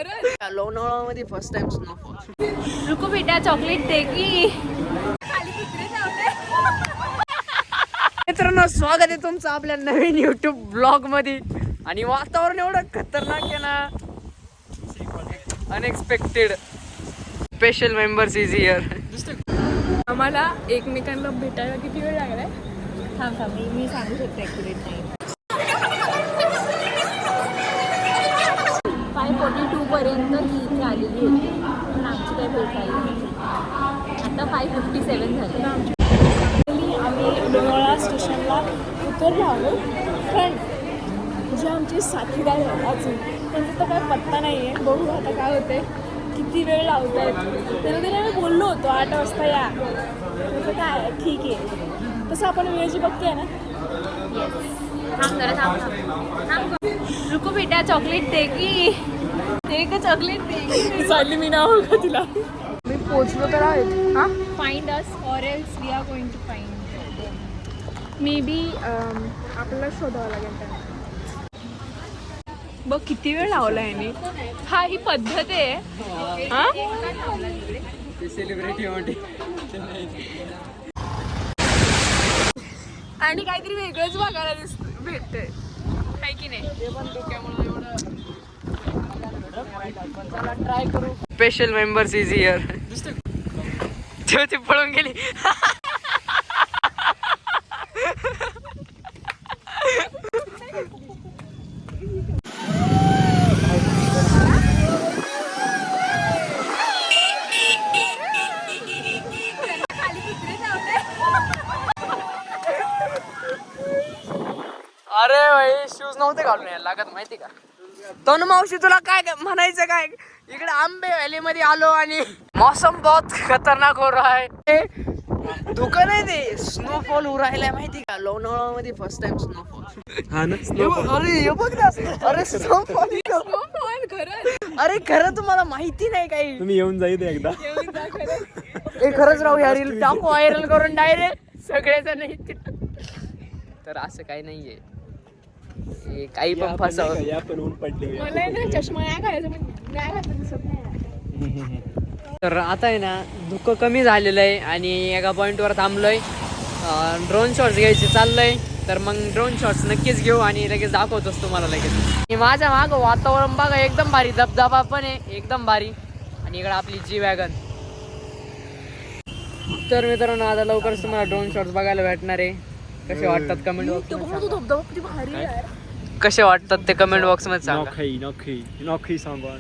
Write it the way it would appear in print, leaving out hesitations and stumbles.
खरंच लोणावळामध्ये first time snowfall. रुको बेटा चॉकलेट दे की. मित्रांनो स्वागत आहे तुमचं आपल्या नवीन युट्यूब ब्लॉग मध्ये. आणि वातावरण एवढं खतरनाक आहे ना, unexpected. Special members is here. आम्हाला एकमेकांना भेटायला किती वेळ लागलाय? थांब मी सांगू शकते ॲक्युरेट नाही. 5:42 पर्यंत ही इथे आलेली होती, पण आमची काही भेट आली नाही. आता 5:57 झाले. आम्ही लोणावळा स्टेशनला उतरलो आलो, पण जे आमचे साथीदार आहेत अजून त्यांचा तर काय पत्ता नाही आहे. बघू आता काय होते, किती वेळ लावत आहेत. त्यांना आम्ही बोललो होतो 8 वाजता या, तसं काय ठीक आहे. तसं आपण वेळेची बघते ना. थांब रुको बेटा चॉकलेट दे की. दे का चॉकलेट दे. चालली मी नाव का तिला. मी पोचलो तर आहेत. हा find us or else we are going to find. Maybe आपल्याला शोधावं लागेल त्यांना. बघ किती वेळ लावला याने. हा ही पद्धत आहे. हा सेलिब्रिटी आणि काहीतरी वेगळंच बघायला भेटतंय काय की नाही. ट्राय करू. Special members is here. ती पळून गेली. अरे भाई शूज नव्हते घालून यायला लागत माहिती का. तनु मावशी तुला काय म्हणायचं काय. इकडे आंबे व्हॅली मध्ये आलो आणि मौसम बहुत खतरनाक हो रहा है. धुकं नाही ते स्नोफॉल हो राहिलाय माहिती का. लोणावळा मध्ये फर्स्ट टाइम स्नोफॉल. हा ना. अरे हे बघ ना. अरे स्नोफॉल खरंच. अरे खरं तुम्हाला माहिती नाही काही. तुम्ही येऊन जाईल एकदा. हे खरंच राहू या रील टाकू व्हायरल करून डायरेक्ट सगळेजण येतील. तर असं काही नाहीये, काही पण फसावं. मला ना चष्मा नाही घालायचा, नाही घातलं दिसत नाही. तर आता आहे ना धुकं कमी झालेलं आहे आणि एका पॉईंटवर थांबलोय. ड्रोन शॉट्स घ्यायचे चाललंय. तर मग ड्रोन शॉट्स नक्कीच घेऊ आणि लगेच दाखवतोच तुम्हाला लगेच. माझ्या मागं वातावरण बघा एकदम भारी, धबधबा पण आहे एकदम भारी. आणि इकडं आपली जी वॅगन. तर मित्रांनो आता लवकरच तुम्हाला ड्रोन शॉट्स बघायला भेटणार आहे. कसे वाटतात कमेंट बॉक्स, कसे वाटतात ते कमेंट बॉक्स मध्ये सांगा. नखी सांगा.